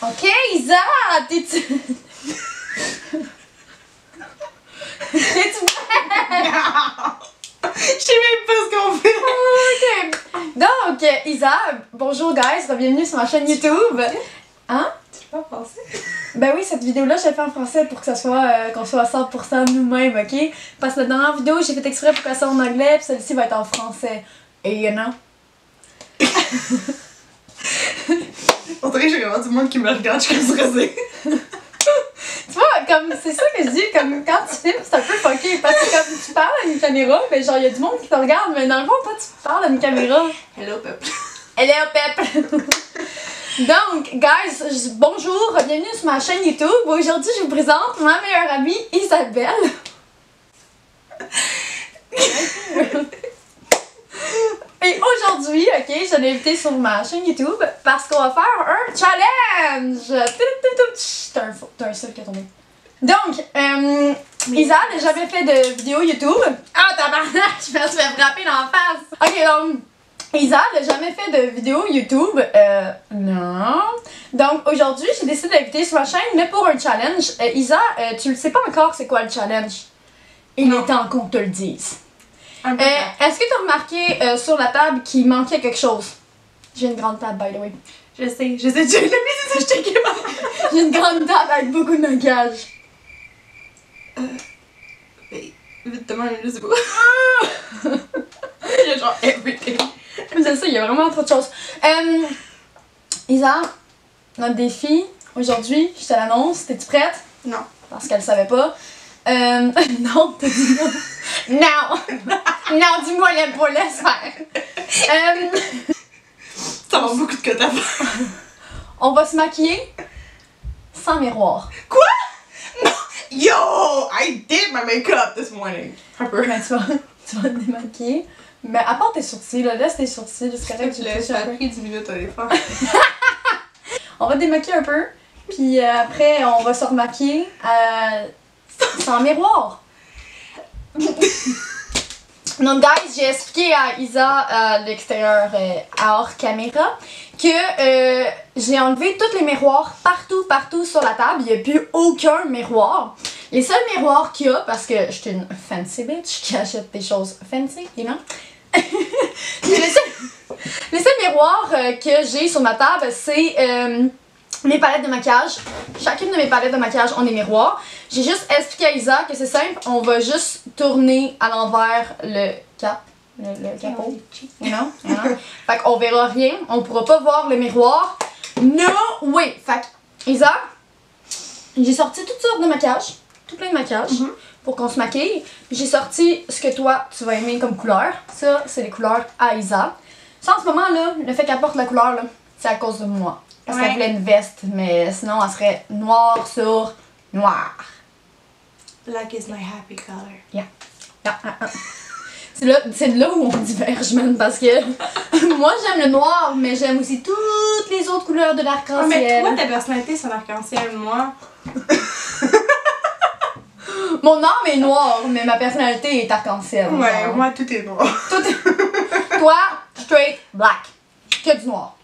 Ok, Isa, t'es-tu... T'es-tu prête? Je sais même pas ce qu'on fait. Ok. Donc, Isa, bonjour guys, bienvenue sur ma chaîne YouTube. Hein? Tu l'as pas pensé? Ben oui, cette vidéo-là, je l'ai fait en français pour que ça soit, qu'on soit à 100% nous-mêmes, ok? Parce que la dernière vidéo, j'ai fait exprès pour qu'elle soit en anglais, puis celle-ci va être en français. Et you know? On dirait que j'ai vraiment du monde qui me regarde, je suis comme stressée. Tu vois, comme, c'est ça que je dis, comme quand tu filmes, c'est un peu fucké, parce que comme tu parles à une caméra, ben genre, il y a du monde qui te regarde, mais dans le fond, toi, tu parles à une caméra. Hello, peuple. Hello, peuple! Donc, guys, bonjour, bienvenue sur ma chaîne YouTube. Aujourd'hui, je vous présente ma meilleure amie, Isabelle. Et aujourd'hui, ok, je l'ai invitée sur ma chaîne YouTube parce qu'on va faire un challenge! T'as un seul qui a tombé. Donc, Isa n'a jamais fait de vidéo YouTube. Ah, tabarnak, je me suis fait frapper dans la face! Ok, donc, Isa n'a jamais fait de vidéo YouTube. Non. Donc, aujourd'hui, j'ai décidé d'inviter sur ma chaîne, mais pour un challenge. Isa, tu le sais pas encore c'est quoi le challenge? Il est temps qu'on te le dise. Est-ce que tu as remarqué sur la table qu'il manquait quelque chose? J'ai une grande table, by the way. Je sais, tu l'as mis, c'est ça, je t'ai J'ai une grande table avec beaucoup de maquillage. Évidemment, je sais pas. Il y a genre everything. C'est ça, il y a vraiment trop de choses. Isa, notre défi aujourd'hui, je te l'annonce, t'es-tu prête? Non. Parce qu'elle savait pas. Non, t'as dit non. Non! Non, dis-moi, l'aime pas, laisse faire. Ça va beaucoup de cotes à faire. On va se maquiller sans miroir. Quoi? Non! Yo! I did my makeup this morning. Un peu. Ben, tu vas te démaquiller. Mais à part tes sourcils, là, laisse tes sourcils, c'est correct. Ça a pris 10 minutes à les faire. On va te démaquiller un peu, puis après, on va se remaquiller sans miroir. Donc, guys, j'ai expliqué à Isa à l'extérieur, hors caméra, que j'ai enlevé tous les miroirs partout sur la table. Il n'y a plus aucun miroir. Les seuls miroirs qu'il y a, parce que je suis une fancy bitch qui achète des choses fancy, you know? les seuls miroirs que j'ai sur ma table, c'est mes palettes de maquillage. Chacune de mes palettes de maquillage ont des miroirs. J'ai juste expliqué à Isa que c'est simple, on va juste tourner à l'envers le cap, le capot. You know? Fait qu'on verra rien, on pourra pas voir le miroir. No way! Fait que, Isa, j'ai sorti toutes sortes de maquillage, tout plein de maquillage, pour qu'on se maquille. J'ai sorti ce que toi, tu vas aimer comme couleur. Ça, c'est les couleurs à Isa. Ça, en ce moment, là, le fait qu'elle porte la couleur, là, c'est à cause de moi. Parce qu'elle voulait une veste, mais sinon, elle serait noir sur noir. Black is my happy color. Yeah. C'est là où on diverge, man, parce que moi, j'aime le noir, mais j'aime aussi toutes les autres couleurs de l'arc-en-ciel. Mais toi, ta personnalité, c'est un arc-en-ciel, moi. Mon âme est noire, mais ma personnalité est arc-en-ciel. Ouais, genre. moi, tout est noir. Toi, straight black. Que du noir.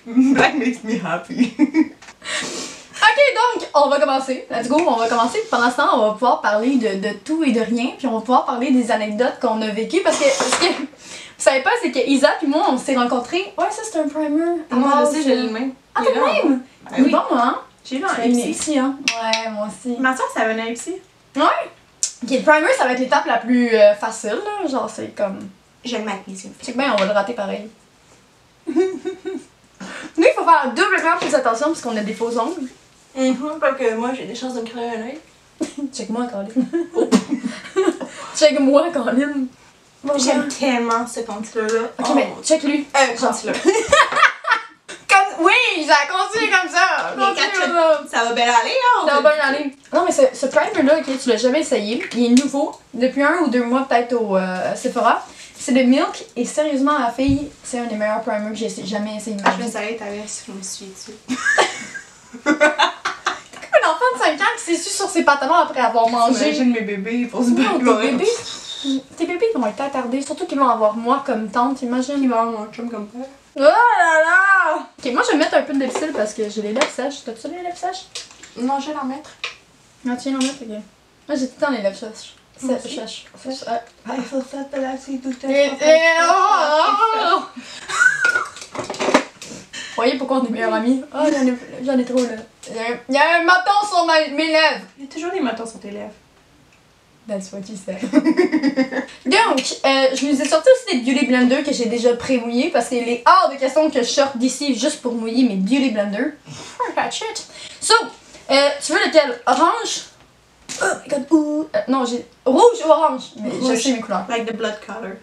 Black makes me happy. Ok, donc, on va commencer. Let's go, on va commencer. Pendant ce temps, on va pouvoir parler de tout et de rien. Puis on va pouvoir parler des anecdotes qu'on a vécues. Parce que ce que vous savez pas, c'est que Isa puis moi, on s'est rencontrés. Ouais, ça, c'est un primer. Moi, je sais, j'ai le même. Ah, t'as le même? Ah oui. Bon, hein? J'ai lu en Tu l'as Ipsy. ici, hein? Ouais, moi aussi. Ma soeur, ça venait à Ipsy. Ouais? Ok, le primer, ça va être l'étape la plus facile, là. Genre, c'est comme. J'ai le magnésium. Check bien, on va le rater pareil. Nous, il faut faire doublement plus attention parce qu'on a des faux ongles. Pas que moi, j'ai des chances de me créer un œil. Check-moi, Colin. Check-moi, Colin. Bon, J'aime tellement ce concealer-là. Ok, mais check lui. Concealer. Comme, oui, ça continue comme ça. Continue comme ça. Ça va bien aller, hein? Ça va bien aller. Non, mais ce primer-là, ok, tu l'as jamais essayé. Il est nouveau. Depuis 1 ou 2 mois, peut-être au Sephora. C'est de Milk. Et sérieusement, la fille, c'est un des meilleurs primers que j'ai jamais essayé. Je vais essayer ta veste, je me suis dessus. T'es comme un enfant de 5 ans qui s'essuie sur ses pantalons après avoir mangé. J'imagine mes bébés pour se battre. Tes bébés vont être attardés. Surtout qu'ils vont avoir moi comme tante, imagine. Ils vont avoir mon chum comme père. Oh là là! Ok, moi je vais mettre un peu de lipsil parce que j'ai les lèvres sèches. T'as-tu les lèvres sèches? Non, je vais l'en mettre. Non, tu viens d'en mettre, ok. Moi j'ai tout le temps les lèvres sèches. Moi aussi. Sèches. Il faut ça te laisser tout Vous voyez pourquoi on est meilleurs amis? Oh, j'en ai trop là. Il y a un maton sur mes lèvres! Il y a toujours des matons sur tes lèvres. That's what you said. Donc, je nous ai sorti aussi des Beauty Blender que j'ai déjà pré-mouillés parce qu'il est hors de question que je sorte d'ici juste pour mouiller mes Beauty Blender. Shit. So, tu veux lequel? Orange? Oh my god, ouh. Non, j'ai rouge ou orange? Mais je sais mes couleurs. Like the blood color.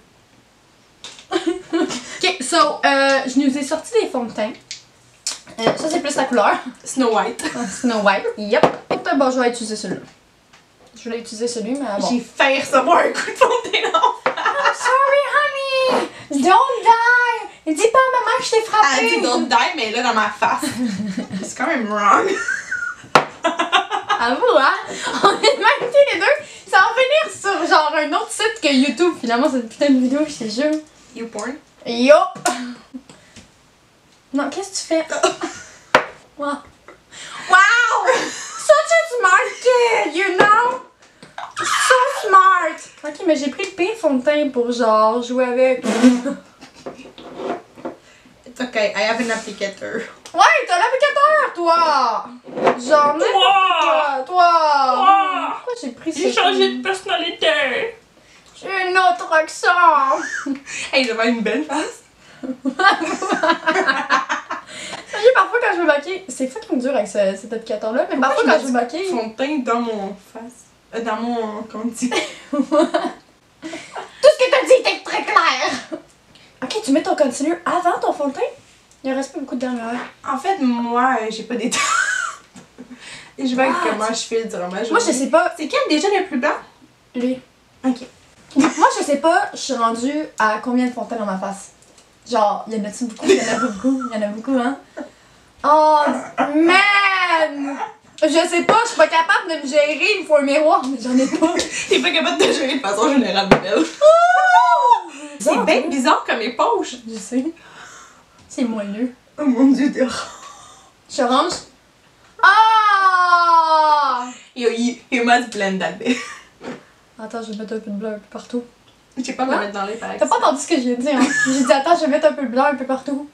Ok, so, je nous ai sorti des fonds de teint. Ça, c'est plus la couleur. Snow White. Snow White. Yep. Bon, je vais utiliser celui-là. Je voulais utiliser celui, mais bon. J'ai failli recevoir un coup de fond de teint dans. I'm sorry, honey! Don't die! Dis pas à maman que je t'ai frappé! Elle dit don't die, mais là dans ma face. C'est quand même wrong. Avoue, hein? On est même tous les deux. Ça va finir sur genre un autre site que YouTube. Finalement, cette putain de vidéo, je te jure. YouPorn. Yup! Non, qu'est-ce que tu fais? Wow! Wow! Such a smart kid, you know? So smart! Ok, mais j'ai pris le pire fond de teint pour genre jouer avec. It's okay, I have an applicator. Ouais, t'as l'applicateur, toi! Genre, toi! Pourquoi j'ai pris J'ai ce changé de personnalité. J'ai un autre accent! Hey, j'avais une belle face. Sérieux, parfois quand je veux maquiller, c'est fucking dur avec cet applicateur-là, mais parfois quand je veux maquiller. Fond de teint dans mon face. Dans mon. Comment on dit? Tout ce que t'as dit était très clair! Ok, tu mets ton concealer avant ton fond de teint? Il en reste pas beaucoup de dernière heure. En fait, moi, j'ai pas d'état. Et je vois comment je file durant ma journée. Moi, je sais pas. C'est quel déjà le plus blanc? Lui. Ok. Moi, je sais pas, je suis rendue à combien de fond de teint dans ma face? Genre, y en a-tu beaucoup? Y en a pas beaucoup? Y en a beaucoup, hein? Oh, man! Je sais pas, je suis pas capable de me gérer, il me faut un miroir, mais j'en ai pas. T'es pas capable de gérer de façon générale, belle. C'est bien bizarre comme les poches. Je sais. C'est moelleux. Oh mon dieu, t'es orange. Je suis orange? Ah! You must blend that bit. Attends, je vais mettre un peu de blanc un peu partout. J'ai pas me mettre dans les pareils. T'as pas entendu ce que je viens de dire, hein? J'ai dit, attends, je vais mettre un peu de blanc un peu partout.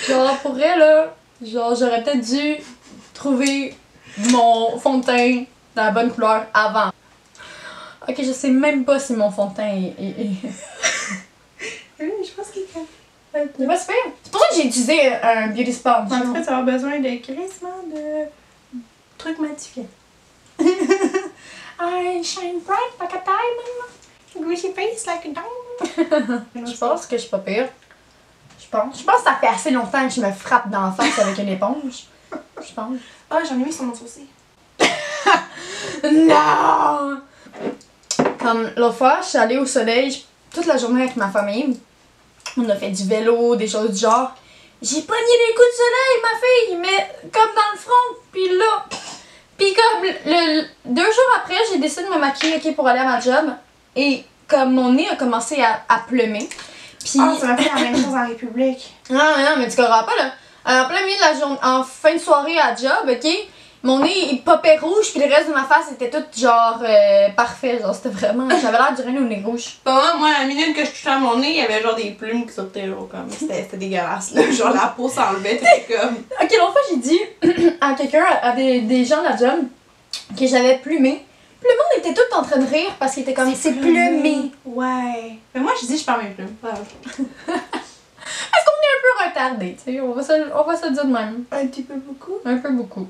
Genre, pour vrai, là, genre, j'aurais peut-être dû trouver mon fond de teint dans la bonne couleur avant. Ok, je sais même pas si mon fond de teint est... Oui, je pense qu'il est. Il va se faire. C'est pour ça que j'ai utilisé un beauty sponge. En fait, tu vas avoir besoin de crissement de trucs matifiants. I shine bright like a diamond. Greasy face like a diamond. Je pense que je suis pas pire. Je pense que ça fait assez longtemps que je me frappe dans la face avec une éponge. Je pense. Ah, j'en ai mis sur mon sourcil. Non! Comme l'autre fois, je suis allée au soleil toute la journée avec ma famille. On a fait du vélo, des choses du genre. J'ai pogné des coups de soleil, ma fille, mais comme dans le front, puis là. Puis comme 2 jours après, j'ai décidé de me maquiller pour aller à ma job. Et comme mon nez a commencé à plumer. Puis... Ah, ça m'a fait la même chose en République. Non, mais tu comprends pas, là. En plein milieu de la journée, en fin de soirée à job, ok? Mon nez, il popait rouge, puis le reste de ma face était tout genre parfait. Genre, c'était vraiment. J'avais l'air du reine au nez rouge. Moi, à la minute que je touchais à mon nez, il y avait genre des plumes qui sortaient, genre, comme. C'était dégueulasse, là. Genre, la peau s'enlevait, t'étais comme. Ok, l'autre fois, j'ai dit à quelqu'un, à des gens de la job, que j'avais plumé. Puis le monde était tout en train de rire parce qu'il était comme c'est plumé. Ouais. Mais moi, je dis, je parle mes plumes. Voilà. Est-ce qu'on est un peu retardé, tu sais? On va se le dire de même. Un petit peu beaucoup. Un peu beaucoup.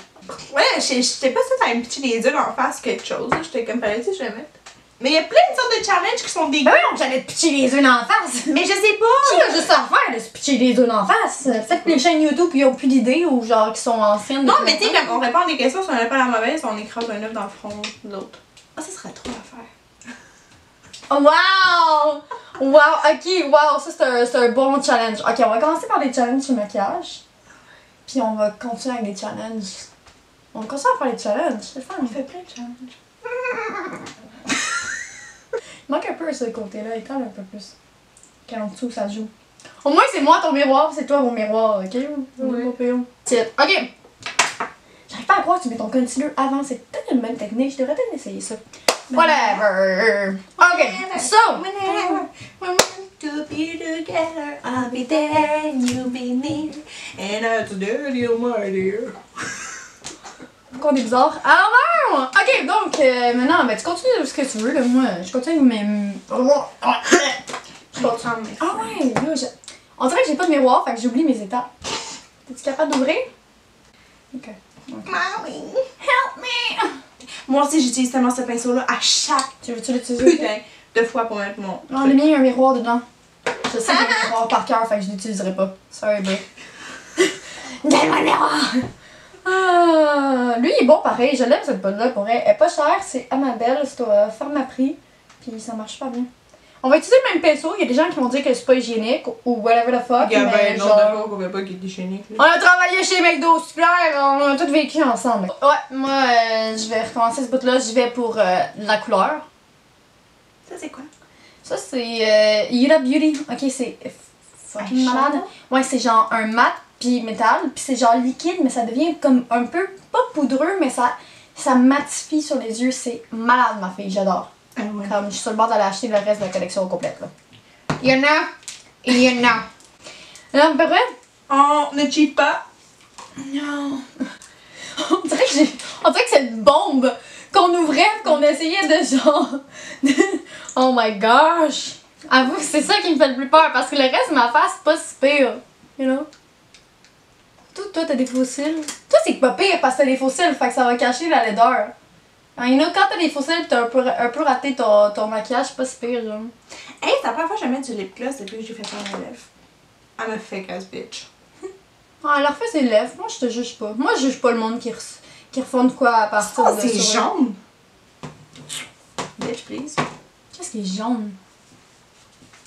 Ouais, j'étais pas sûre que me pitcher les yeux en face quelque chose. J'étais comme, fallait-tu, je vais mettre. Mais il y a plein de sortes de challenges qui sont dégueux. Ben oui, j'allais te pitcher les œufs dans la face. Mais je sais pas. Qui a juste à faire de se pitcher les œufs dans la face? Peut-être que les chaînes YouTube ils ont plus d'idées ou genre qui sont anciennes. Non, mais tu sais, comme on répond à des questions, si on n'a pas la mauvaise, on écrase un œuf dans le front de l'autre. Ah, ça serait trop à faire. Wow! Wow, ok, wow, ça c'est un bon challenge. Ok, on va commencer par des challenges sur le maquillage. Puis on va continuer avec des challenges. On va continuer à faire des challenges. C'est fun. On fait plein de challenges. Il manque un peu ce côté-là, étale un peu plus. Car en dessous, ça joue. Au moins, c'est moi ton miroir, c'est toi mon miroir, ok? Ouais. Ok. J'arrive pas à croire que tu mets ton concealer avant, c'est peut-être une bonne technique, je devrais peut-être essayer ça. Whatever. Ok, so. Whenever we want to be together, I'll be there and you'll be near. And that's dirty, my dear. Pourquoi on est bizarre? Ah non! Ok, donc maintenant, ben, tu continues ce que tu veux, là. Moi, je continue mes. Je continue. Ah ouais, là, on dirait que j'ai pas de miroir, fait que j'oublie mes étapes. Es-tu capable d'ouvrir? Ok. Mommy. Help me! Moi aussi, j'utilise tellement ce pinceau-là à chaque Tu veux-tu l'utiliser? putain de fois pour mettre mon. Non, le mien, il y a un miroir dedans. Je sais qu'il y a un miroir par cœur, fait que je l'utiliserai pas. Sorry, bro. Donne-moi le miroir! Ah, lui, il est bon pareil. Je l'aime cette poudre-là pour elle. Elle est pas chère, c'est Amabel, c'est au Pharmaprix. Puis ça marche pas bien. On va utiliser le même pinceau. Il y a des gens qui vont dire que c'est pas hygiénique ou whatever the fuck. Il y a mais ben genre... autre fois qu'on veut pas qu'il est déchaîné. On a travaillé chez McDo Super, on a tous vécu ensemble. Ouais, moi, je vais recommencer ce bout-là. Je vais pour la couleur. Ça, c'est quoi? Ça, c'est Huda Beauty. Ok, c'est fucking malade. Ouais, c'est genre un mat puis métal. Puis c'est genre liquide, mais ça devient comme un peu, pas poudreux, mais ça matifie sur les yeux. C'est malade, ma fille. J'adore. Ah ouais. Comme je suis sur le bord d'aller acheter le reste de la collection complète. Là. Il y en a. Il y en a. Là, à peu près? On ne cheat pas. Non. On dirait que c'est une bombe qu'on ouvrait qu'on essayait de genre... Oh my gosh. Avoue que c'est ça qui me fait le plus peur parce que le reste de ma face, c'est pas si pire. You know? Toi, t'as des fossiles. Toi, c'est pas pire parce que t'as des fossiles, fait que ça va cacher la laideur. You know, quand t'as des fossiles pis t'as un peu raté ton maquillage, c'est pas si pire, genre. Hey, c'est la première fois que je mets du lip gloss depuis que j'ai fait ça à mes lèvres. I'm a fake ass bitch. Ah, elle a refait ses lèvres. Moi, je te juge pas. Moi, je juge pas le monde qui refont de quoi à partir Oh, de c'est ça. jaune! Bitch, please. Qu'est-ce qui est jaune?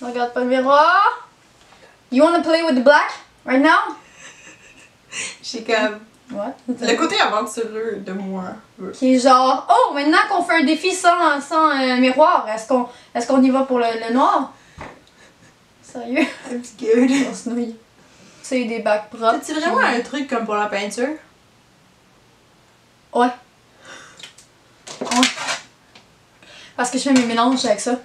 Regarde pas le miroir. You wanna play with the black right now? J'ai comme. What? Le côté aventureux de moi. Qui est genre, oh, maintenant qu'on fait un défi sans miroir, est-ce qu'on y va pour le noir? Sérieux? I'm scared. On se nouille. C'est des bacs propres. T'as-tu vraiment un truc comme pour la peinture? Ouais. Ouais. Parce que je fais mes mélanges avec ça.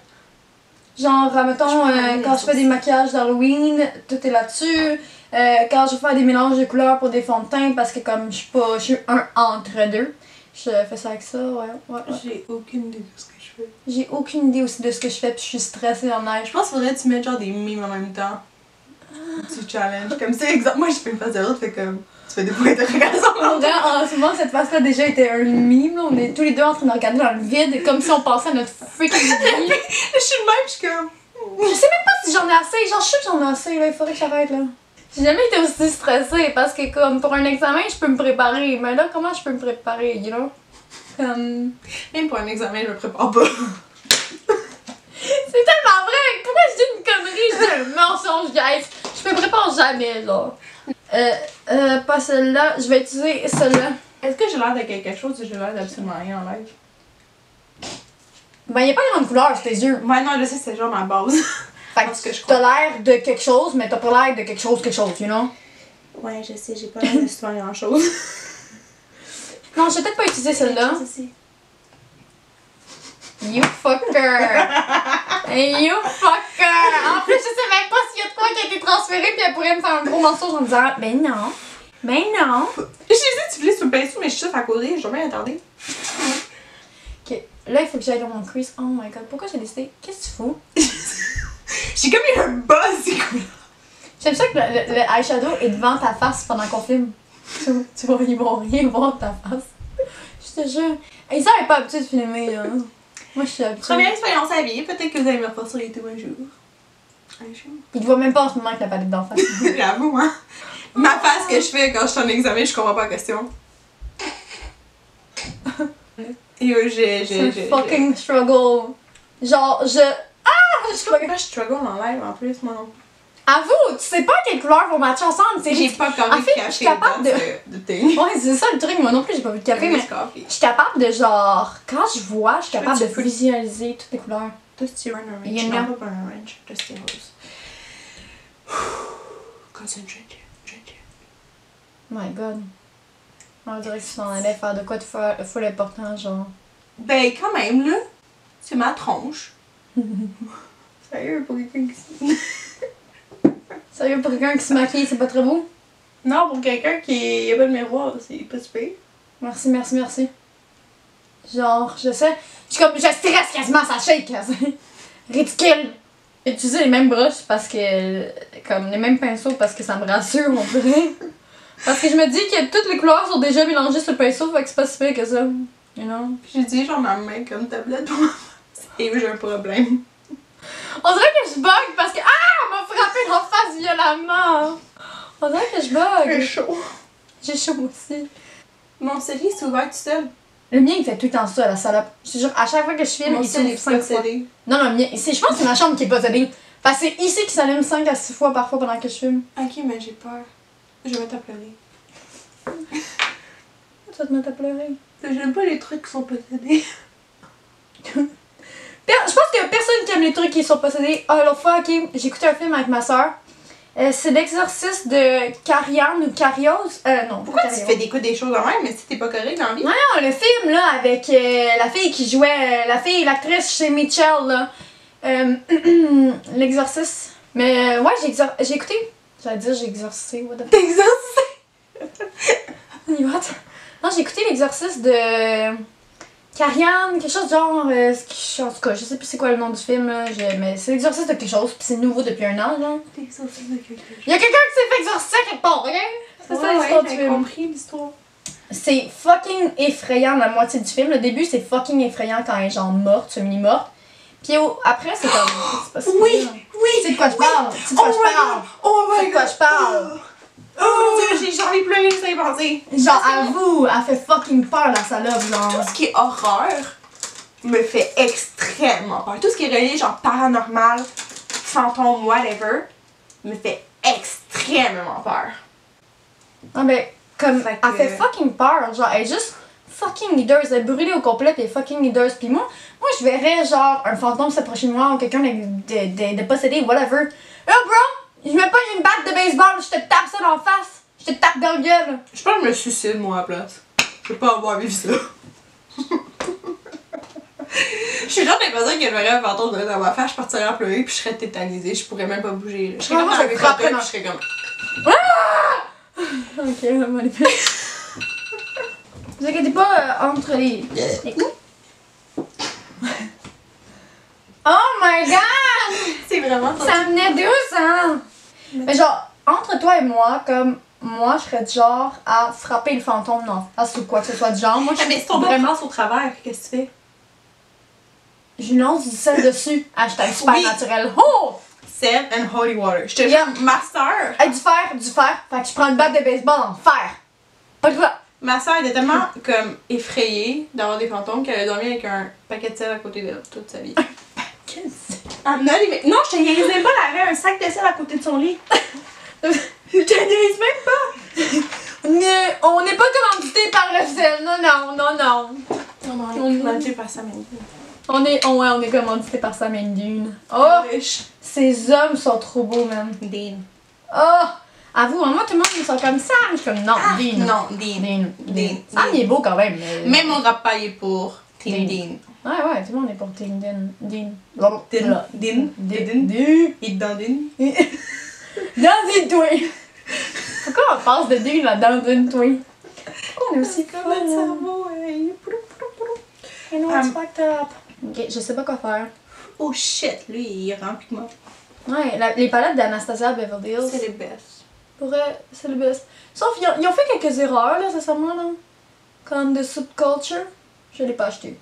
Genre, mettons, quand je fais des maquillages d'Halloween, tout est là-dessus. Quand je fais des mélanges de couleurs pour des fonds de teint, parce que comme je suis un entre deux, je fais ça avec ça, ouais. J'ai aucune idée de ce que je fais. J'ai aucune idée aussi de ce que je fais, puis je suis stressée en neige. Je pense qu'il faudrait que tu mettes genre des mimes en même temps. Tu challenges. Comme ça, exemple, moi je fais une face de l'autre, fait comme. Tu fais des points d'interrogation. En ce moment, cette face-là déjà était un meme, là. On est tous les deux en train de regarder dans le vide, comme si on pensait à notre freaking vie. Je suis le même, je suis comme. Je sais même pas si j'en ai assez, genre je sais que j'en ai assez, là, il faudrait que j'arrête, là. J'ai jamais été aussi stressée parce que comme pour un examen, je peux me préparer. Mais là, comment je peux me préparer, you know? Même pour un examen, je me prépare pas. C'est tellement vrai! Pourquoi je dis une connerie? Je dis un mensonge, guys! Je me prépare jamais, genre. Pas celle-là, je vais utiliser celle-là. Est-ce que j'ai l'air de quelque chose ou j'ai l'air d'absolument rien en live? Ben, y'a pas grande couleur sur tes yeux. Ouais, non, je sais, c'est genre ma base. Fait Parce que je t'as crois. l'air de quelque chose, mais t'as pas l'air de quelque chose, you know? Ouais, je sais, j'ai pas l'air de super grand chose. Non, je vais peut-être pas utiliser celle-là. You fucker! You fucker! En plus, je sais même pas s'il y a de quoi qui a été transféré puis elle pourrait me faire un gros morceau en me disant ben non! Ben non! J'ai dit tu voulais sur le pinceau, mais je suis sûre à côté, je dois bien attendre. Ok, là il faut que j'aille dans mon crease. Oh my god, pourquoi j'ai décidé? Qu'est-ce que tu fous? J'ai comme eu un buzz, c'est cool. J'aime ça que le eyeshadow est devant ta face pendant qu'on filme. Tu vois, ils vont rien voir de ta face. Je te jure. Isa est pas habituée de filmer, là. Moi, je suis habituée. Première expérience à vie, peut-être que vous allez me refaire sur YouTube un jour. Un jour. Il te voit même pas en ce moment avec la palette d'en face. J'avoue, hein. Ma face que je fais quand je suis en examen, je comprends pas la question. Yo, C'est un fucking struggle. Genre, je Pourquoi je struggle en live en plus, moi non. Avoue, tu sais pas quelle couleur vont matcher ensemble, c'est J'ai pas encore En de fait, je café suis capable dans de- ce thing. Ouais, c'est ça le truc, moi non plus j'ai pas vu de café, mais je suis capable de genre, quand je vois, je suis capable de visualiser toutes les couleurs. Toi, c'est un orange. Il y en a. Non, pas un orange. Toi, c'est rose. Concentrate. My god. On dirait que tu t'en allais faire de quoi de full important, genre. Ben, quand même, là. C'est ma tronche. Sérieux, pour quelqu'un qui... Sérieux, pour quelqu'un qui se maquille, c'est pas très beau? Non, pour quelqu'un qui a pas de miroir, c'est pas super. Merci, merci, merci. Genre, je sais. Je stresse quasiment, ça shake. Ridicule. Utiliser les mêmes brushes parce que. Comme les mêmes pinceaux parce que ça me rassure, on dirait. Parce que je me dis que toutes les couleurs sont déjà mélangées sur le pinceau, fait que c'est pas si pire que ça. You know? J'ai dit genre ma main comme tablette pour ma face. Et j'ai un problème. On dirait que je bug parce que. Ah! Elle m'a frappé en face violemment! On dirait que je bug. J'ai chaud. J'ai chaud aussi. Mon série s'est ouvert tout seul. Le mien il fait tout le temps ça, la salope. Je te jure, à chaque fois que je filme, Mon il série s'ouvre 5 fois. possédé. Non, non, le mien. Je pense que c'est ma chambre qui est possédée. Parce que c'est ici qu'il s'allume 5 à 6 fois parfois pendant que je filme. Ok, mais j'ai peur. Je vais mettre à pleurer. Tu vas te mettre à pleurer. J'aime pas les trucs qui sont possédés. Je pense qu'il y a personne qui aime les trucs qui sont possédés. Ah, l'autre fois, ok, j'ai écouté un film avec ma soeur. C'est l'exorcisme de Carian ou Carios. Non, Pourquoi pas tu Carios. fais des coups des choses en même, mais si t'es pas correct dans la vie? Non, non, le film là avec la fille qui jouait, l'actrice chez Mitchell là. L'exorcisme. Mais ouais, j'ai écouté. J'allais dire j'ai exorcisé, what the fuck. T'exorcismes? What? Non, j'ai écouté l'exorcisme de Carian, quelque chose de genre. En tout cas, je sais plus c'est quoi le nom du film là. Mais c'est l'exorcisme de quelque chose, puis c'est nouveau depuis un an là. T'exorcismes de quelque chose. Il y a quelqu'un qui s'est fait exorciser quelque part, ok? C'est ça l'histoire du j'ai film. compris l'histoire. C'est fucking effrayant la moitié du film. Le début, c'est fucking effrayant quand elle est genre morte, semi-morte. Puis après, c'est comme. C'est pas si Oui, pire. oui! Tu sais de quoi je parle? Tu sais de quoi je parle? Oh Tu sais my de quoi god! je parle? Oh mon dieu, j'en ai pleuré, je sais y penser. Genre, avoue, elle fait fucking peur la salope, genre. Tout ce qui est horreur me fait extrêmement peur. Tout ce qui est relié, genre paranormal, fantôme, whatever, me fait extrêmement peur. Non, mais comme. Fait que- Elle fait fucking peur. Genre, elle est juste fucking hideuse. Elle est brûlée au complet, pis elle est fucking hideuse. Pis moi, je verrais genre un fantôme s'approcher de moi ou quelqu'un de possédé, whatever. Là, bro, je mets pas une batte de baseball, je te tape ça dans la face. Je te tape dans la gueule. Je pense que je me suicide, moi, à la place. Je veux pas avoir vécu ça. Je suis genre l'impression que je verrais un fantôme dans ma face, je partirais en pleurer puis je serais tétanisée, je pourrais même pas bouger. Là. Je serais Ah, comme moi, dans je mes frapperais fauteuils dans- puis je serais comme... Ok, on va les faire. Vous inquiétez pas, entre les coups. Oh my god! C'est vraiment Ça venait d'où ça? Mais genre, entre toi et moi, comme moi, je serais du genre à frapper le fantôme dans la face ou quoi que ce soit du genre. Moi, je Ah, mais suis si ton vraiment. passe au travers, qu'est-ce que tu fais? Je lance du sel dessus. Hashtag super Oui. naturel. Oh! Sand and holy water. Je te Yeah. jure, ma soeur, Hey, du fer. Fait que je prends une batte de baseball en fer. Pas de quoi. ma soeur était tellement comme effrayée d'avoir des fantômes qu'elle a dormi avec un paquet de sel à côté d'elle toute sa vie. I'm not even... Non, je te niaise même pas, elle avait un sac de sel à côté de son lit. Je te niaise même pas. On n'est pas commandité par le sel. Non, non, non, non. Non, On est- commandité par sa maison. On est commandité par sa main dune. Oh! Riche. Ces hommes sont trop beaux, man. Dean. Oh! Avoue, moi, tout le monde, ils sont comme ça. Je suis comme, non, Dean. Non, Dean. Dean. Dean. Sam, il est beau quand même. Mais... Même mon rap est pour Team Dean. Dean. Ouais, tout le monde est pour Team Dean. Dean. Dean. Dean. Dean. Il est dans Dean. Dans une toile. Pourquoi on passe de Dean à dans une toile? On est aussi Comme notre cerveau, il est I know it's fucked up. Ok, je sais pas quoi faire. Oh shit, lui, il est rempli de moi. Ouais, les palettes d'Anastasia Beverly Hills. C'est les best. Pour vrai, c'est le best. Sauf ils ont fait quelques erreurs là, récemment là. Comme de Subculture. Je l'ai pas acheté.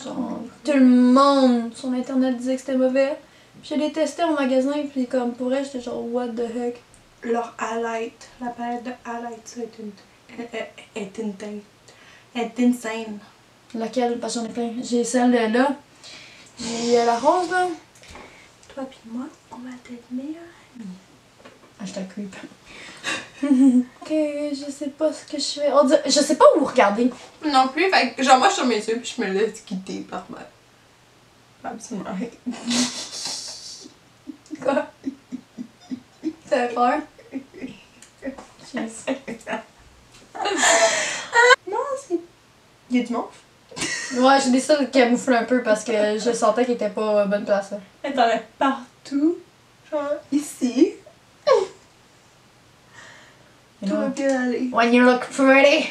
Genre, tout le monde sur internet disait que c'était mauvais. Puis je l'ai testé en magasin, puis comme pour elle, j'étais genre what the heck. Leur highlight, la palette de highlight, ça est insane. Laquelle? Parce que j'en ai plein. J'ai celle de là. J'ai la rose là. Toi pis moi, on va être meilleurs. Hashtag creep. Ok, je sais pas ce que je fais. Je sais pas où regarder. Non plus, fait que genre moi je suis sur mes yeux puis je me laisse quitter par ma... Absolument rien. Quoi? T'as peur? Non, c'est. Il y a du monde? Ouais, j'ai décidé de camoufler un peu parce que je sentais qu'il était pas à bonne place. Là. Elle t'en a partout. Genre, ici. Tout va bien aller. When you look pretty!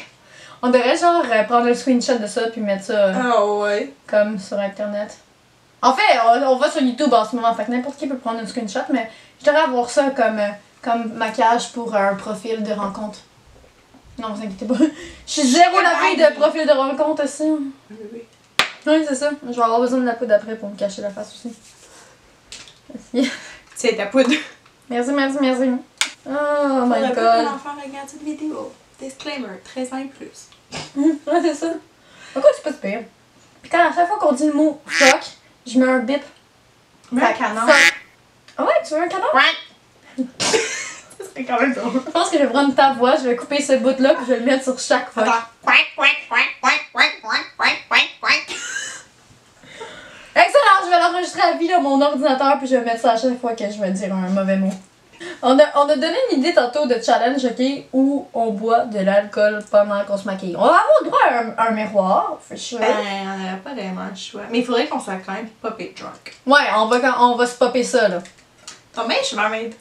On devrait genre prendre un screenshot de ça puis mettre ça Ah ouais. comme sur internet. En fait, on va sur YouTube en ce moment, fait que n'importe qui peut prendre un screenshot, mais je devrais avoir ça comme maquillage pour un profil de rencontre. Non, vous inquiétez pas. Je suis zéro la fille de profil de rencontre aussi. Oui, oui. Oui, c'est ça. Je vais avoir besoin de la poudre après pour me cacher la face aussi. Merci. C'est ta poudre. Merci, merci, merci. Oh my god. L'enfant regarde cette vidéo. Disclaimer, 13 ans et plus. Ouais, c'est ça. Pourquoi c'est pas super? Puis quand à chaque fois qu'on dit le mot fuck, je mets un bip. Mais un canon. Fuck. Ah ouais, tu veux un canon? Ouais. C'est quand même drôle. Je pense que je vais prendre ta voix, je vais couper ce bout-là puis je vais le mettre sur chaque fuck. Excellent, je vais l'enregistrer à vie dans mon ordinateur puis je vais mettre ça à chaque fois que je vais dire un mauvais mot. On a donné une idée tantôt de challenge, ok, où on boit de l'alcool pendant qu'on se maquille. On va avoir droit à un miroir, for sure. Ben, on n'aurait pas vraiment le choix. Mais il faudrait qu'on soit quand même popé drunk. Ouais, on va se popper ça là. Ton mec, je suis barmaid.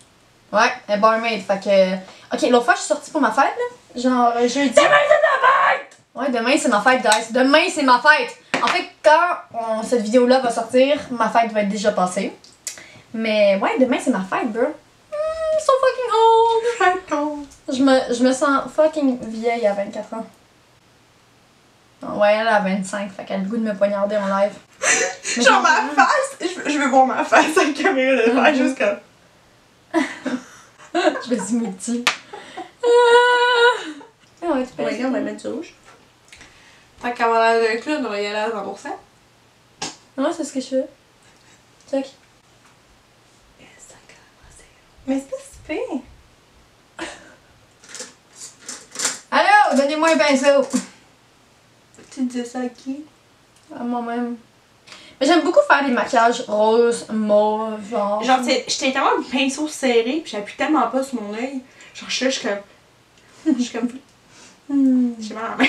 Ouais, elle est barmaid, fait que... Ok, l'autre fois je suis sortie pour ma fête là, genre jeudi. Demain, c'est ta fête! Ouais, demain c'est ma fête, guys. Demain c'est ma fête. En fait, quand cette vidéo-là va sortir, ma fête va être déjà passée. Mais ouais, demain c'est ma fête, bro. So fucking old! Je me sens fucking vieille à 24 ans. Ouais, elle a 25, fait qu'elle a le goût de me poignarder en live. Mais Genre ma face! Je veux voir ma face à la caméra de faire juste comme. Je me suis multi. Ah ouais, tu peux Ouais, on va mettre du rouge. Tant qu'à avoir l'air d'un clown, on va y aller à 100%. Ouais, c'est ce que je fais. Check. Mais c'est pas super. Allô, donnez-moi un pinceau. Tu disais ça à qui? À moi-même. Mais j'aime beaucoup faire des maquillages roses, mauve, genre. Genre, j'étais tellement un pinceau serré, pis j'appuie tellement pas sur mon œil. Genre, je suis comme. Je suis comme. J'ai mal à la main.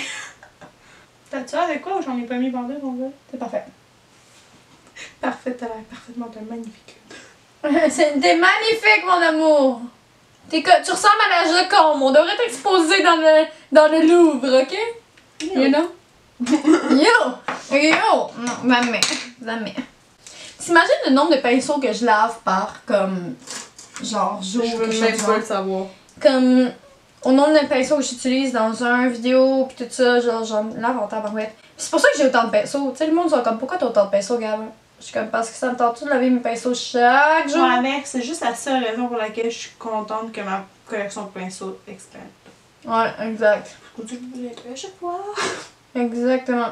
T'as-tu l'air avec quoi ou j'en ai pas mis bandé, mon gars? C'est parfait. Parfait, t'as l'air parfaitement magnifique. T'es magnifique, mon amour. Tu ressembles à la Joconde. On devrait t'exposer dans le Louvre, ok? You know? Yo! Non, jamais. Jamais. T'imagines le nombre de pinceaux que je lave par, comme, genre, jour? Je veux même pas le savoir. Comme, au nombre de pinceaux que j'utilise dans un vidéo, pis tout ça, genre, j'en lave en tabarouette. C'est pour ça que j'ai autant de pinceaux. Tu sais, le monde sont comme, pourquoi t'as autant de pinceaux, Gab? Je suis comme, parce que ça me tente de laver mes pinceaux chaque jour. Ouais, mec, c'est juste la seule raison pour laquelle je suis contente que ma collection de pinceaux expande. Ouais, exact. Faut que je me lève à chaque fois. Exactement.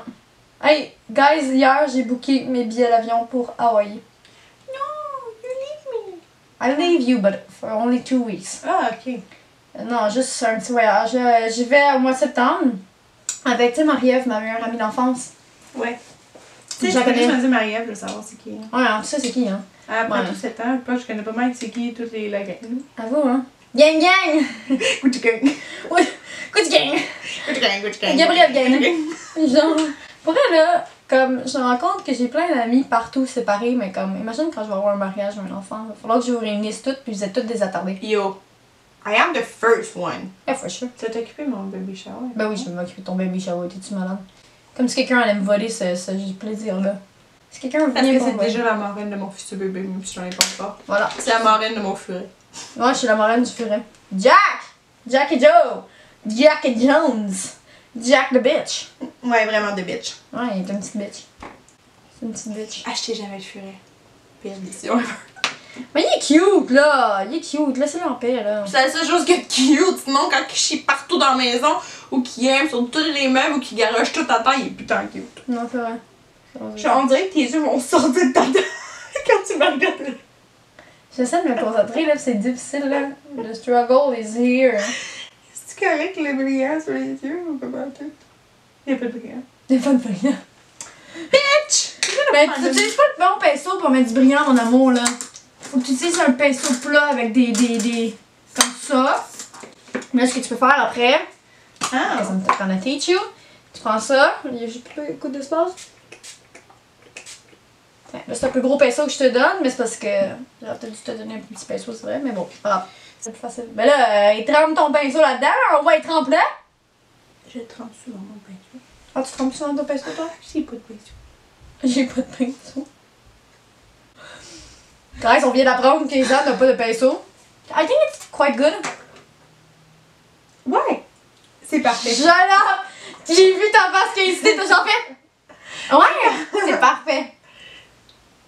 Hey, guys, hier, j'ai booké mes billets d'avion pour Hawaï. No, you leave me. I leave you, but for only 2 weeks. Ah, ok. Non, juste un petit voyage. J'y vais au mois de septembre avec, tu sais, Marie-Ève, ma meilleure amie d'enfance. Ouais. Tu sais, Je la je connais connais. choisir Marie-Ève, je veux savoir c'est qui. Ouais, alors, tu sais, c'est qui, hein? Après Ouais. tout ce temps, je pense que je connais pas mal c'est qui toutes les la gang. À vous, hein? Gang, gang! Good gang. Oui, good gang! Good gang, good gang. Gabriel gang! Genre, pour elle, là, comme, je me rends compte que j'ai plein d'amis partout séparés, mais comme, imagine quand je vais avoir un mariage ou un enfant, il va falloir que je vous réunisse toutes, puis vous êtes toutes désattardées. Yo, I am the first one. Yeah, for sure. Tu vas t'occuper de mon baby shower? Ben oui, je vais m'occuper de ton baby shower, t'es-tu malade? Comme si quelqu'un allait me voler ce plaisir-là. Si quelqu'un Parce vient que pour c'est me voler. déjà la marraine de mon futur bébé, même si j'en ai pas encore. Voilà. C'est la marraine de mon furet. Ouais, je suis la marraine du furet. Jack! Jack et Joe! Jack et Jones! Jack the bitch! Ouais, vraiment de bitch. Ouais, il est une petite bitch. C'est une petite bitch. Achetez jamais de furet. Pire décision. Mais il est cute, là! Il est cute, laissez-le en paix, là. C'est la seule chose que cute, sinon quand il chie partout dans la maison, ou qu'il aime sur tous les meubles, ou qu'il garoche tout à terre, il est putain cute. Non, c'est vrai. C'est vrai. Genre, on dirait que tes yeux vont sortir de ta tête quand tu me regardes. J'essaie de me concentrer, là, c'est difficile, là. The struggle is here. C'est correct le brillant sur les yeux ou pas tout? Il y a pas de brillant. Des pas de brillant. Bitch! Mais tu n'utilises pas le bon pinceau pour mettre du brillant, mon amour, là. Faut que tu utilises un pinceau plat avec des Comme ça. Là, ce que tu peux faire après, Ah! ça me tape en teach you. Tu prends ça, il y a juste plus beaucoup d'espace. Tiens, là, c'est un peu gros pinceau que je te donne, mais c'est parce que j'aurais peut-être dû te donner un petit pinceau, c'est vrai, mais bon, c'est pas grave. C'est plus facile. Ben là, il trempe ton pinceau là-dedans, on va y trempe là. Je trempe sur mon pinceau. Ah, tu trempes ça dans ton pinceau, toi? J'ai pas de pinceau. J'ai pas de pinceau. Guys, on vient d'apprendre qu'Isa n'a pas de pinceau. I think it's quite good. Ouais! C'est parfait. J'adore! J'ai vu ta face qui a hésité, t'as genre fait. Ouais! C'est parfait.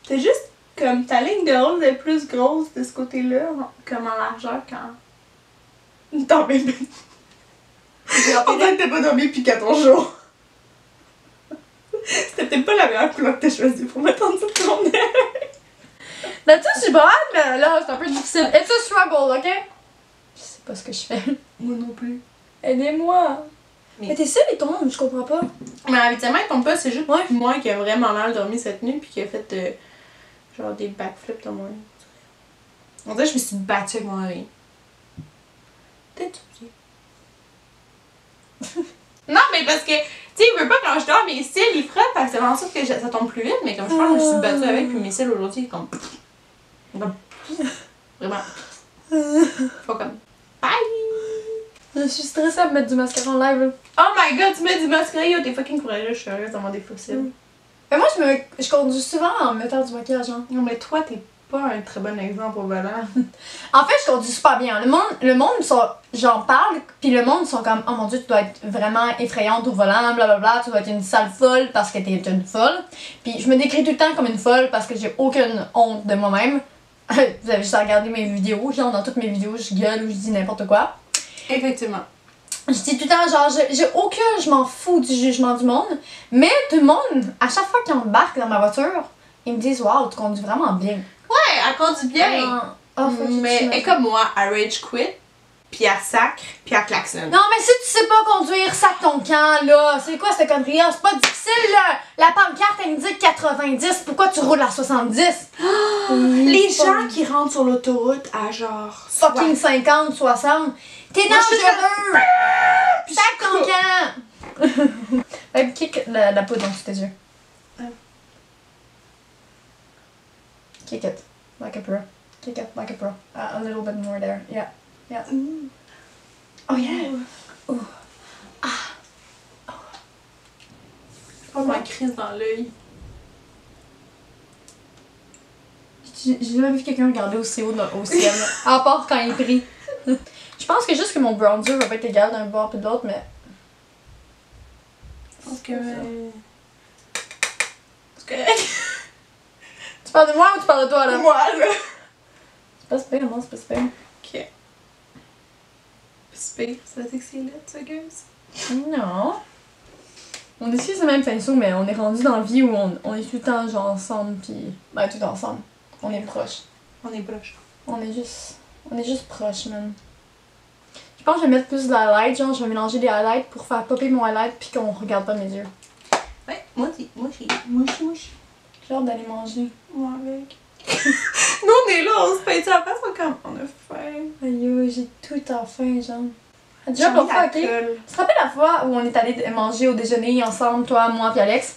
C'est juste comme ta ligne de rose est plus grosse de ce côté-là, comme en largeur quand. T'en bébé. On dirait que t'as pas dormi depuis 14 jours. C'était peut-être pas la meilleure couleur que t'as choisie pour mettre en dessous de ton nez. Là-dessus, je suis bonne, mais là, c'est un peu difficile. It's a struggle, ok? Je sais pas ce que je fais. Moi non plus. Aidez-moi. Mais t'es sûre, il tombe, je comprends pas. Mais habituellement, il tombe pas, c'est juste moi qui a vraiment mal dormi cette nuit puis qui a fait genre des backflips dans mon lit. On dirait que je me suis battue avec mon oreille. Peut-être aussi. Non, mais parce que, tu sais, il veut pas quand je dors, mes cils, ils frottent, parce que c'est en sorte que ça tombe plus vite, mais comme je pense que je me suis battue avec, puis mes cils aujourd'hui, comme. Vraiment. Faut comme. Bye! Je suis stressée à me mettre du mascara en live. Là. Oh my god, tu mets du mascara, yo, t'es fucking courageuse, je suis heureuse d'avoir des fossiles. Mais moi, je conduis souvent en mettant du maquillage. Hein. Non, mais toi, t'es pas un très bon exemple au volant. En fait, je conduis super bien. Le monde j'en parle, puis le monde sont comme, oh mon dieu, tu dois être vraiment effrayante au volant, blablabla, tu dois être une sale folle parce que t'es une folle. Puis je me décris tout le temps comme une folle parce que j'ai aucune honte de moi-même. Vous avez juste à regarder mes vidéos, genre dans toutes mes vidéos, je gueule ou je dis n'importe quoi. Effectivement. Je dis tout le temps, genre, je m'en fous du jugement du monde, mais tout le monde, à chaque fois qu'ils embarquent dans ma voiture, ils me disent, waouh, tu conduis vraiment bien. Ouais, elle conduit bien. Mais elle est comme moi, elle rage quit, puis elle sacre, puis elle klaxonne. Non, mais si tu sais pas conduire, sac ton camp, là. C'est quoi cette connerie-là? C'est pas difficile, là. La pancarte, elle indique 90. Pourquoi tu roules à 70? Les gens qui rentrent sur l'autoroute à genre. Fucking 50, 60. T'es dangereux! Sac ton camp! Babe, kick la poudre en dessous tes yeux. Kick it. Like a pro. Kick it like a pro. A little bit more there. Yeah. Yeah. Ooh. Oh yeah. Ooh. Ah. Oh. Oh, ma crise dans l'œil. J'ai jamais vu quelqu'un regarder aussi haut au ciel. À part quand il prie. Je pense que juste que mon bronzer va pas être égal d'un bord puis de l'autre, mais. Je pense que. C'est correct. Tu parles de moi ou tu parles de toi là? Moi là. C'est pas super, non, c'est pas super. Ok. Super, ça c'est que c'est lit, ça, gueuse. Non. On utilise le même pinceau, mais on est rendu dans la vie où on est tout le temps genre ensemble, pis. Ben, tout ensemble. On est proches. On est proche. On est juste proches, man. Je pense que je vais mettre plus de highlight, genre je vais mélanger des highlights pour faire popper mon highlight pis qu'on regarde pas mes yeux. Ouais, moi aussi, moi aussi. Moi aussi. J'ai hâte d'aller manger. Moi avec. Nous on est là, on se paye la face, on comme on a faim. Aïe, j'ai tout à faim, genre. J'ai Déjà, mis l'autre fois, la ok? colle. Tu te rappelles la fois où on est allé manger au déjeuner ensemble, toi, moi pis Alex?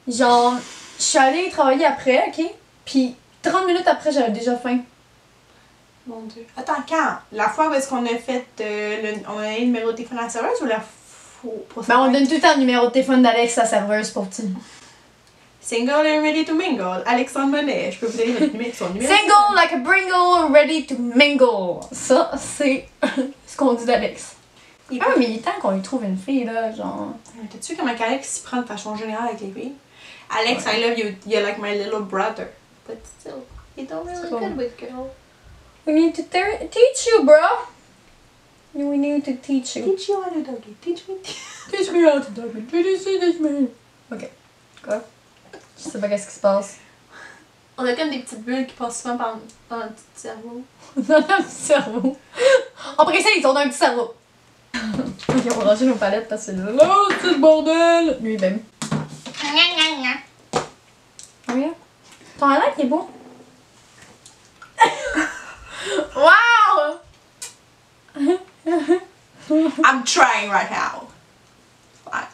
Genre, je suis allée travailler après, ok? Pis 30 minutes après, j'avais déjà faim. Mon dieu. Attends, quand? La fois où est-ce qu'on a fait on a donné le numéro de téléphone à la serveuse ou la fois? Ben, on donne tout le temps le numéro de téléphone d'Alex à la serveuse pour petit. Single and ready to mingle. Alexandre Monet. Je peux vous donner son numéro. Single like a Bringle, ready to mingle. Ça, c'est ce qu'on dit d'Alex. Ah, mais il est temps qu'on lui trouve une fille, là, genre. T'as-tu vu comment Alex s'y prend de façon générale avec les filles? Alex, I love you. You're like my little brother. But still, you don't really good with girls. We need to teach you, bro. We need to teach you. Teach you how to doggy. Teach me. Teach me how to doggy. Teach me. Ok. Quoi? Je sais pas qu'est-ce qui se passe. On a comme des petites bulles qui passent souvent dans notre petit cerveau. Dans un petit cerveau. On précise, ils ont un petit cerveau. Ok, on va ranger nos palettes parce que là, c'est le bordel. Lui-même. Regarde. Ton highlight il est beau. Wow! I'm trying right now. Fine.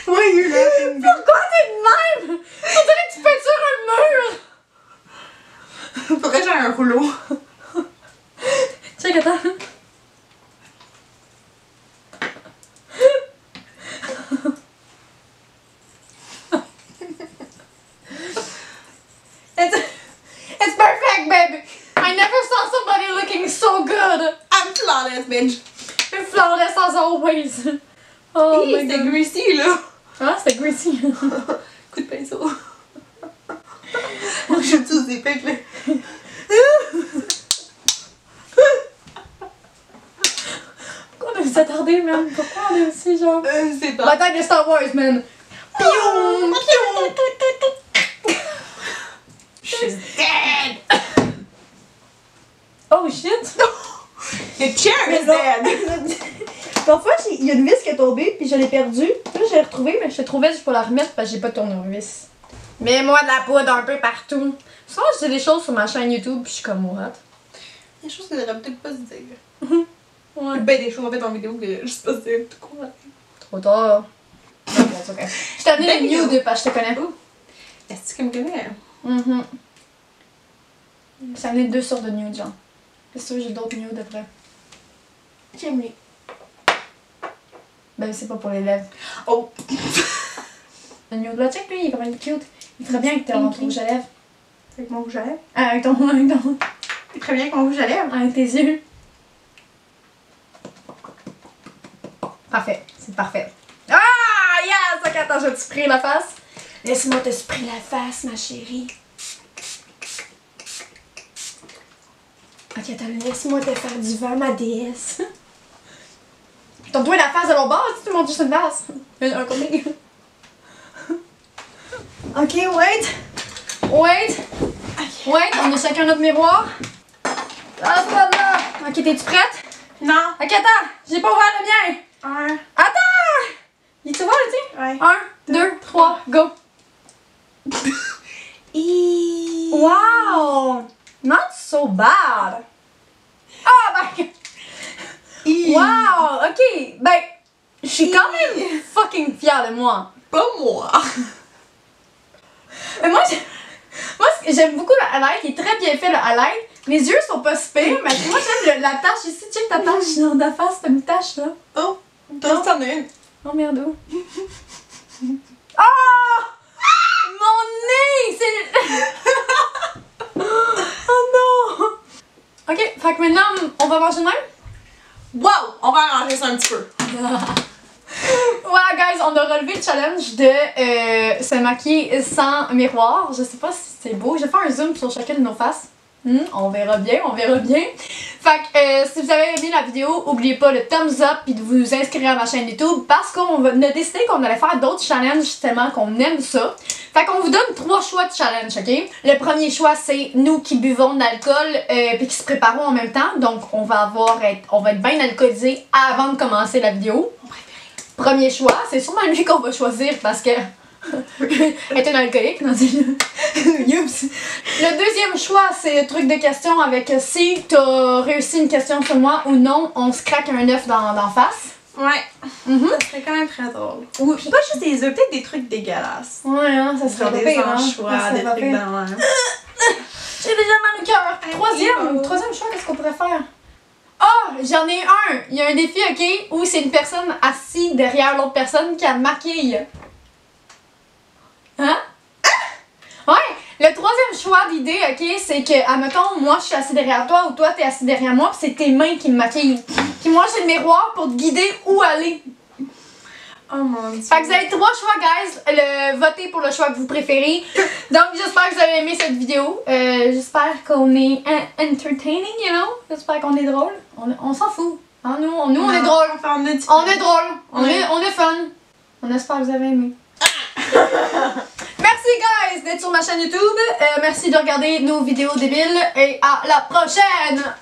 Why are you laughing? Pourquoi t'es de même? On dirait que tu peintures un mur! Faudrait que j'ai un rouleau. Check, attends. It's perfect, baby! I never saw somebody looking so good! I'm flawless, bitch. You're flawless as always! Oh my C'était god. greasy, là. Ah, c'était greasy. Coup de pinceau. Moi, je tous des pics, là. Pourquoi on a s'attarder, man? Pourquoi on est aussi, genre? Je sais pas. Bataille de Star Wars, man! Piou! Piou! She's dead. Oh shit! The chair is dead. Parfois, il y a une vis qui est tombée, puis je l'ai perdue. Puis là, je l'ai retrouvée, mais je l'ai trouvée, je peux la remettre parce que j'ai pas de tournevis. Mets-moi de la poudre un peu partout. Souvent, je dis des choses sur ma chaîne YouTube, puis je suis comme what? Il y a des choses que j'aurais peut-être pas se dire. Ouais. Ben, des choses en fait en vidéo que je sais pas si c'est tout court. Trop tard. Non, bon, c'est ok. Je t'ai amené Ben, les nudes parce que je te connais. Est-ce que tu me connais? Je t'ai amené 2 sortes de nudes, genre. Qu'est-ce que j'ai d'autres nudes après? J'aime les. Ben, c'est pas pour les lèvres. Oh! Le nude là, check lui, il est vraiment cute. Il ferait bien avec ton rouge à lèvres. Avec mon rouge à lèvres? Avec ton. Très bien avec mon rouge à lèvres. Avec tes yeux. Parfait, c'est parfait. Ah, yes! Ok, attends, je vais te sprayer la face. Laisse-moi te sprayer la face, ma chérie. Ok, attends, laisse-moi te faire du vin, ma déesse. Tourne-toi la face de l'autre bord, tu montes juste une face. Un côté. Ok, wait. Wait. Wait, on a chacun notre miroir. Ah, ça là. Ok, t'es-tu prête? Non. Ok, attends, j'ai pas ouvert le mien. Attends! Il est ouvert le tien? Ouais. 1, 2, 3, go! Wow! Not so bad! Ah, ben! Wow! Ok, ben, je suis quand même fucking fière de moi. Pas moi. Mais moi, j'aime beaucoup le highlight, il est très bien fait le highlight. Mes yeux sont pas super, mais moi j'aime la tache ici. Check ta tache dans ta face, t'as une tache là. Oh, t'en as une. Oh merde, où? Oh! Mon nez! C'est. Oh non! Ok, fait que maintenant, on va manger de même? Wow! On va arranger ça un petit peu. Ouais, guys, on a relevé le challenge de se maquiller sans miroir. Je sais pas si c'est beau. Je vais faire un zoom sur chacune de nos faces. On verra bien, on verra bien. Fait que si vous avez aimé la vidéo, n'oubliez pas le thumbs up et de vous inscrire à ma chaîne YouTube parce qu'on a décidé qu'on allait faire d'autres challenges tellement qu'on aime ça. Fait qu'on vous donne 3 choix de challenge, ok? Le premier choix, c'est nous qui buvons de l'alcool puis qui se préparons en même temps. Donc on va être bien alcoolisés avant de commencer la vidéo. Premier choix, c'est sûrement lui qu'on va choisir parce que est un alcoolique. Non, Youps. Le deuxième choix, c'est le truc de questions avec si t'as réussi une question sur moi ou non, on se craque un œuf d'en face. Ouais. Ça serait quand même très drôle. Ou pas juste des œufs, peut-être des trucs dégueulasses. Ouais, hein, ça serait Genre pas des pire, hein. anchois, Ça des serait pas trucs pire. dans l'air. J'ai déjà mal au cœur. Troisième choix, qu'est-ce qu'on pourrait faire? Ah, j'en ai un. Il y a un défi, ok, où c'est une personne assise derrière l'autre personne qui a maquille. Hein? Ouais! Le troisième choix d'idée, ok, c'est que, admettons, moi je suis assis derrière toi ou toi t'es assis derrière moi, pis c'est tes mains qui me maquillent. Puis moi j'ai le miroir pour te guider où aller. Oh mon dieu. Fait que vous avez 3 choix, guys. Votez pour le choix que vous préférez. Donc j'espère que vous avez aimé cette vidéo. J'espère qu'on est entertaining, you know? J'espère qu'on est drôle. On s'en fout. Hein, nous on est drôle. On est drôle. On est fun. On espère que vous avez aimé. Merci guys d'être sur ma chaîne YouTube. Merci de regarder nos vidéos débiles et à la prochaine!